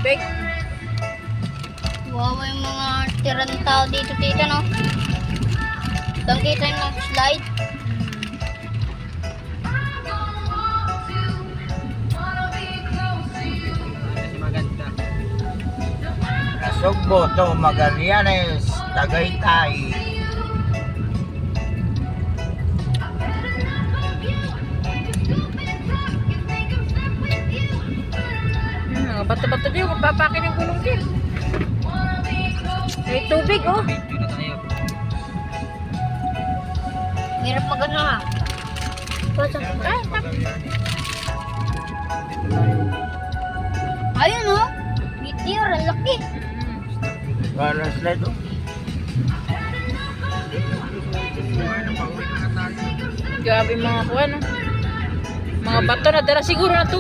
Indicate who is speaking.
Speaker 1: tubig.
Speaker 2: Wawa yung mga tirang tao dito, tita, no? Doon kita yung slide.
Speaker 3: Maganda.
Speaker 4: Nasugbo to Magallanes, Tagaytay.
Speaker 1: Mga bato-bato dyan, magpapakin yung gulong din. May tubig, oh.
Speaker 3: Video na tayo.
Speaker 2: Hirap magano ha. Ayun, no? Meteor, ang laki.
Speaker 4: Para slide oh.
Speaker 1: Grabe mga kuwan, oh. Mga bato na dala siguro na tubig.